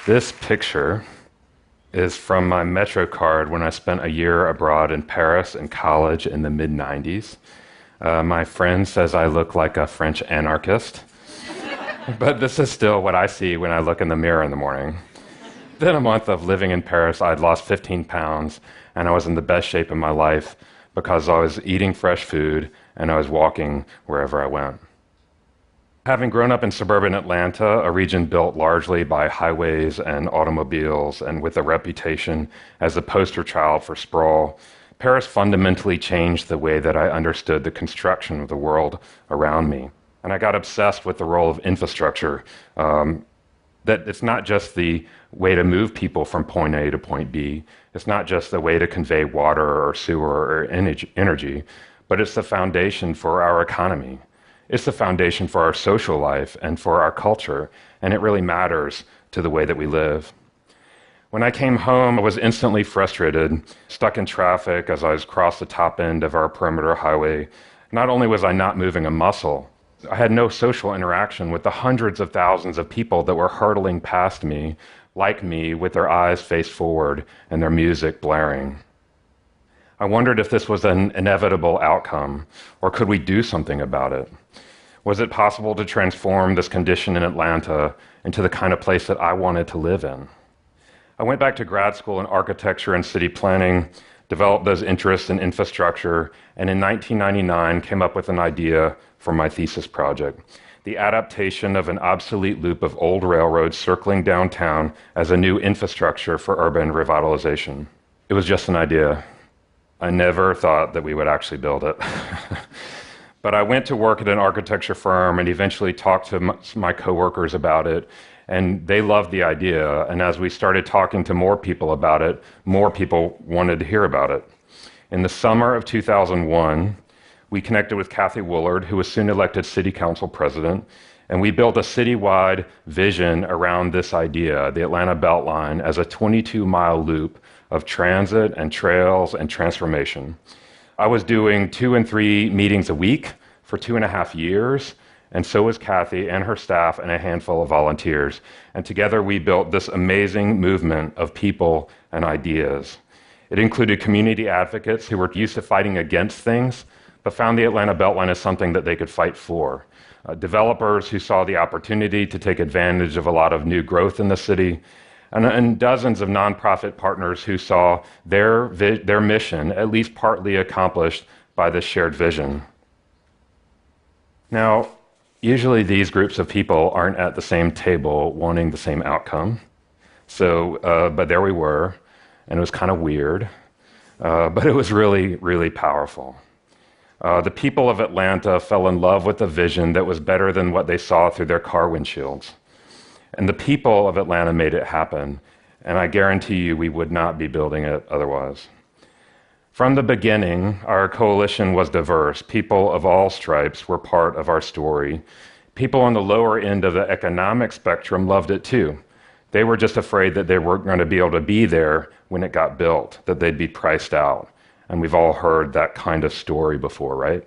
This picture is from my Metro card when I spent a year abroad in Paris in college in the mid-90s. My friend says I look like a French anarchist, but this is still what I see when I look in the mirror in the morning. Within a month of living in Paris, I'd lost 15 pounds, and I was in the best shape of my life because I was eating fresh food and I was walking wherever I went. Having grown up in suburban Atlanta, a region built largely by highways and automobiles and with a reputation as the poster child for sprawl, Paris fundamentally changed the way that I understood the construction of the world around me. And I got obsessed with the role of infrastructure, that it's not just the way to move people from point A to point B, it's not just the way to convey water or sewer or energy, but it's the foundation for our economy. It's the foundation for our social life and for our culture, and it really matters to the way that we live. When I came home, I was instantly frustrated, stuck in traffic as I was across the top end of our perimeter highway. Not only was I not moving a muscle, I had no social interaction with the hundreds of thousands of people that were hurtling past me, like me, with their eyes faced forward and their music blaring. I wondered if this was an inevitable outcome, or could we do something about it? Was it possible to transform this condition in Atlanta into the kind of place that I wanted to live in? I went back to grad school in architecture and city planning, developed those interests in infrastructure, and in 1999 came up with an idea for my thesis project: the adaptation of an obsolete loop of old railroads circling downtown as a new infrastructure for urban revitalization. It was just an idea. I never thought that we would actually build it. But I went to work at an architecture firm and eventually talked to my coworkers about it, and they loved the idea. And as we started talking to more people about it, more people wanted to hear about it. In the summer of 2001, we connected with Kathy Woolard, who was soon elected city council president, and we built a citywide vision around this idea, the Atlanta Beltline, as a 22-mile loop of transit and trails and transformation. I was doing 2 and 3 meetings a week for 2.5 years, and so was Kathy and her staff and a handful of volunteers. And together we built this amazing movement of people and ideas. It included community advocates who were used to fighting against things, but found the Atlanta Beltline as something that they could fight for. Developers who saw the opportunity to take advantage of a lot of new growth in the city, and dozens of nonprofit partners who saw their mission at least partly accomplished by this shared vision. Now, usually these groups of people aren't at the same table wanting the same outcome. But there we were, and it was kind of weird, but it was really, really powerful. The people of Atlanta fell in love with a vision that was better than what they saw through their car windshields. And the people of Atlanta made it happen, and I guarantee you we would not be building it otherwise. From the beginning, our coalition was diverse. People of all stripes were part of our story. People on the lower end of the economic spectrum loved it too. They were just afraid that they weren't going to be able to be there when it got built, that they'd be priced out. And we've all heard that kind of story before, right?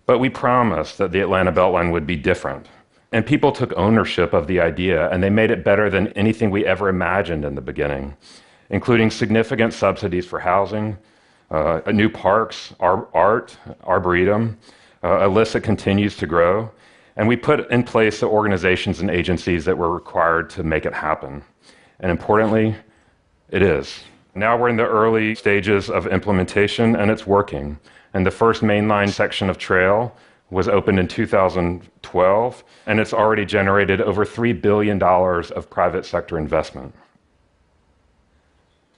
But we promised that the Atlanta Beltline would be different. And people took ownership of the idea, and they made it better than anything we ever imagined in the beginning, including significant subsidies for housing, new parks, art, arboretum, a list that continues to grow. And we put in place the organizations and agencies that were required to make it happen. And importantly, it is. Now we're in the early stages of implementation, and it's working. And the first mainline section of trail was opened in 2012, and it's already generated over $3 billion of private sector investment.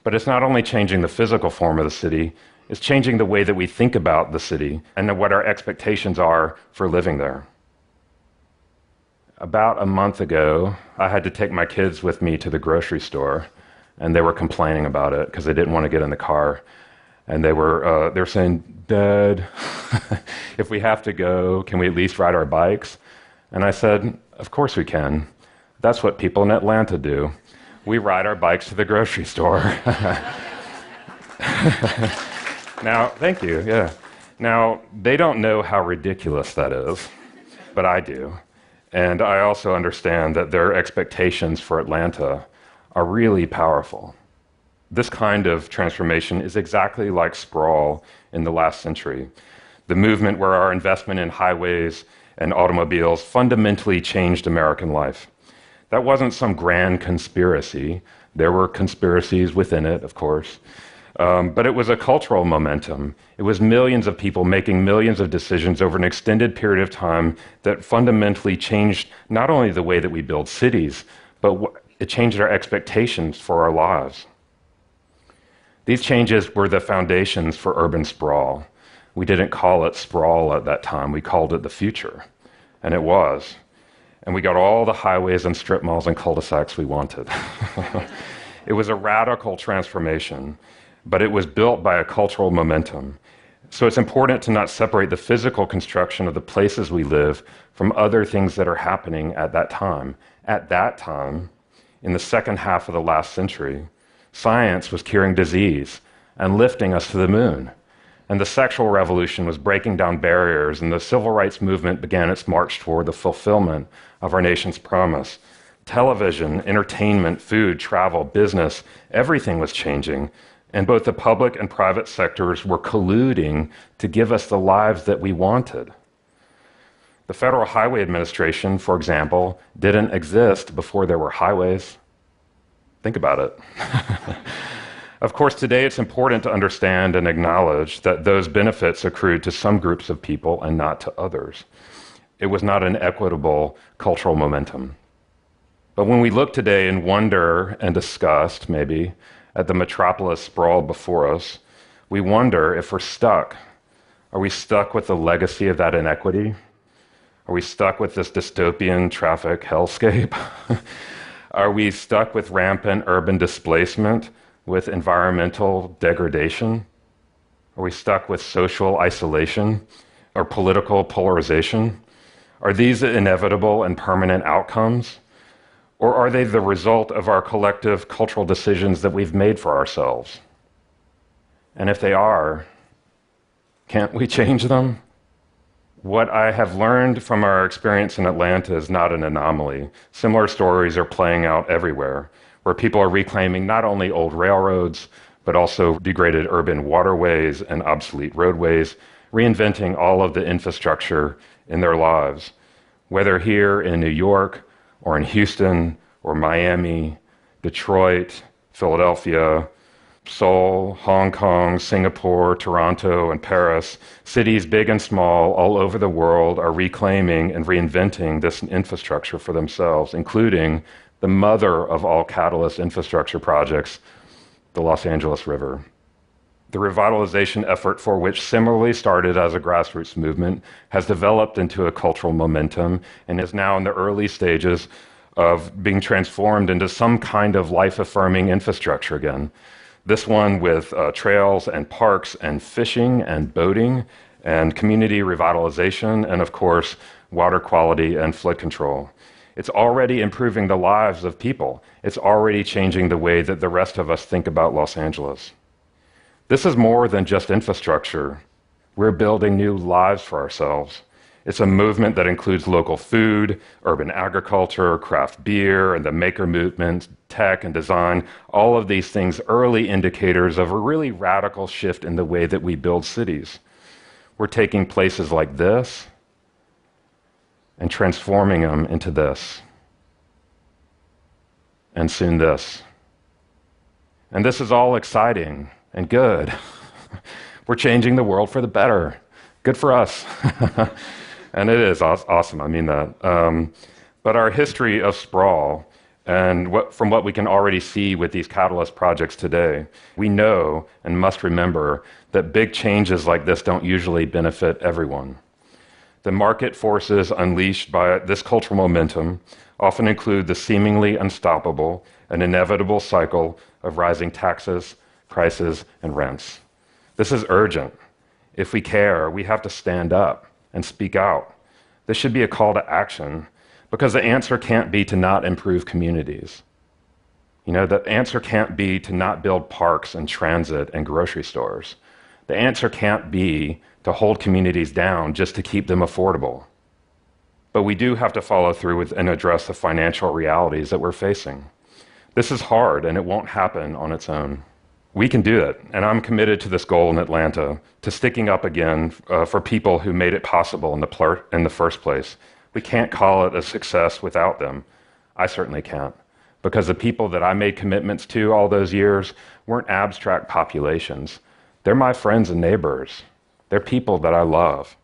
But it's not only changing the physical form of the city, it's changing the way that we think about the city and what our expectations are for living there. About a month ago, I had to take my kids with me to the grocery store, and they were complaining about it because they didn't want to get in the car. And they were saying, "Dad, if we have to go, can we at least ride our bikes?" And I said, "Of course we can. That's what people in Atlanta do. We ride our bikes to the grocery store." Now, thank you, yeah. Now, they don't know how ridiculous that is, but I do. And I also understand that their expectations for Atlanta are really powerful. This kind of transformation is exactly like sprawl in the last century, the movement where our investment in highways and automobiles fundamentally changed American life. That wasn't some grand conspiracy. There were conspiracies within it, of course. But it was a cultural momentum. It was millions of people making millions of decisions over an extended period of time that fundamentally changed not only the way that we build cities, but it changed our expectations for our lives. These changes were the foundations for urban sprawl. We didn't call it sprawl at that time, we called it the future. And it was. And we got all the highways and strip malls and cul-de-sacs we wanted. It was a radical transformation, but it was built by a cultural momentum. So it's important to not separate the physical construction of the places we live from other things that are happening at that time. At that time, in the second half of the last century, science was curing disease and lifting us to the moon. And the sexual revolution was breaking down barriers, and the civil rights movement began its march toward the fulfillment of our nation's promise. Television, entertainment, food, travel, business, everything was changing. And both the public and private sectors were colluding to give us the lives that we wanted. The Federal Highway Administration, for example, didn't exist before there were highways. Think about it. Of course, today it's important to understand and acknowledge that those benefits accrued to some groups of people and not to others. It was not an equitable cultural momentum. But when we look today in wonder and disgust, maybe, at the metropolis sprawl before us, we wonder if we're stuck. Are we stuck with the legacy of that inequity? Are we stuck with this dystopian traffic hellscape? Are we stuck with rampant urban displacement, with environmental degradation? Are we stuck with social isolation or political polarization? Are these inevitable and permanent outcomes? Or are they the result of our collective cultural decisions that we've made for ourselves? And if they are, can't we change them? What I have learned from our experience in Atlanta is not an anomaly. Similar stories are playing out everywhere, where people are reclaiming not only old railroads, but also degraded urban waterways and obsolete roadways, reinventing all of the infrastructure in their lives. Whether here in New York, or in Houston, or Miami, Detroit, Philadelphia, Seoul, Hong Kong, Singapore, Toronto, and Paris, cities big and small all over the world are reclaiming and reinventing this infrastructure for themselves, including the mother of all catalyst infrastructure projects, the Los Angeles River. The revitalization effort, for which similarly started as a grassroots movement, has developed into a cultural momentum and is now in the early stages of being transformed into some kind of life-affirming infrastructure again. This one with trails and parks and fishing and boating and community revitalization and, of course, water quality and flood control. It's already improving the lives of people. It's already changing the way that the rest of us think about Los Angeles. This is more than just infrastructure. We're building new lives for ourselves. It's a movement that includes local food, urban agriculture, craft beer, and the maker movement, tech and design, all of these things early indicators of a really radical shift in the way that we build cities. We're taking places like this and transforming them into this, and soon this. And this is all exciting and good. We're changing the world for the better. Good for us. And it is awesome, I mean that. But our history of sprawl, and from what we can already see with these catalyst projects today, we know and must remember that big changes like this don't usually benefit everyone. The market forces unleashed by this cultural momentum often include the seemingly unstoppable and inevitable cycle of rising taxes, prices, and rents. This is urgent. If we care, we have to stand up and speak out. This should be a call to action, because the answer can't be to not improve communities. You know, the answer can't be to not build parks and transit and grocery stores. The answer can't be to hold communities down just to keep them affordable. But we do have to follow through with and address the financial realities that we're facing. This is hard, and it won't happen on its own. We can do it, and I'm committed to this goal in Atlanta, to sticking up again for people who made it possible in the first place. We can't call it a success without them. I certainly can't, because the people that I made commitments to all those years weren't abstract populations. They're my friends and neighbors. They're people that I love.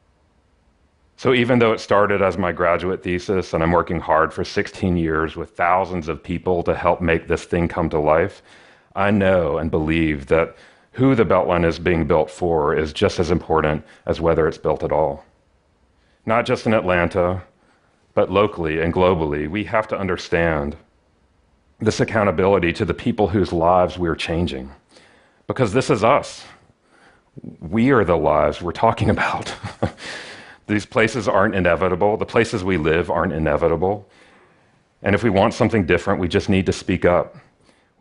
So even though it started as my graduate thesis and I'm working hard for 16 years with thousands of people to help make this thing come to life, I know and believe that who the Beltline is being built for is just as important as whether it's built at all. Not just in Atlanta, but locally and globally, we have to understand this accountability to the people whose lives we're changing. Because this is us. We are the lives we're talking about. These places aren't inevitable. The places we live aren't inevitable. And if we want something different, we just need to speak up.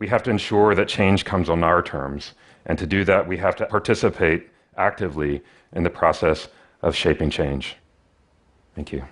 We have to ensure that change comes on our terms. And to do that, we have to participate actively in the process of shaping change. Thank you.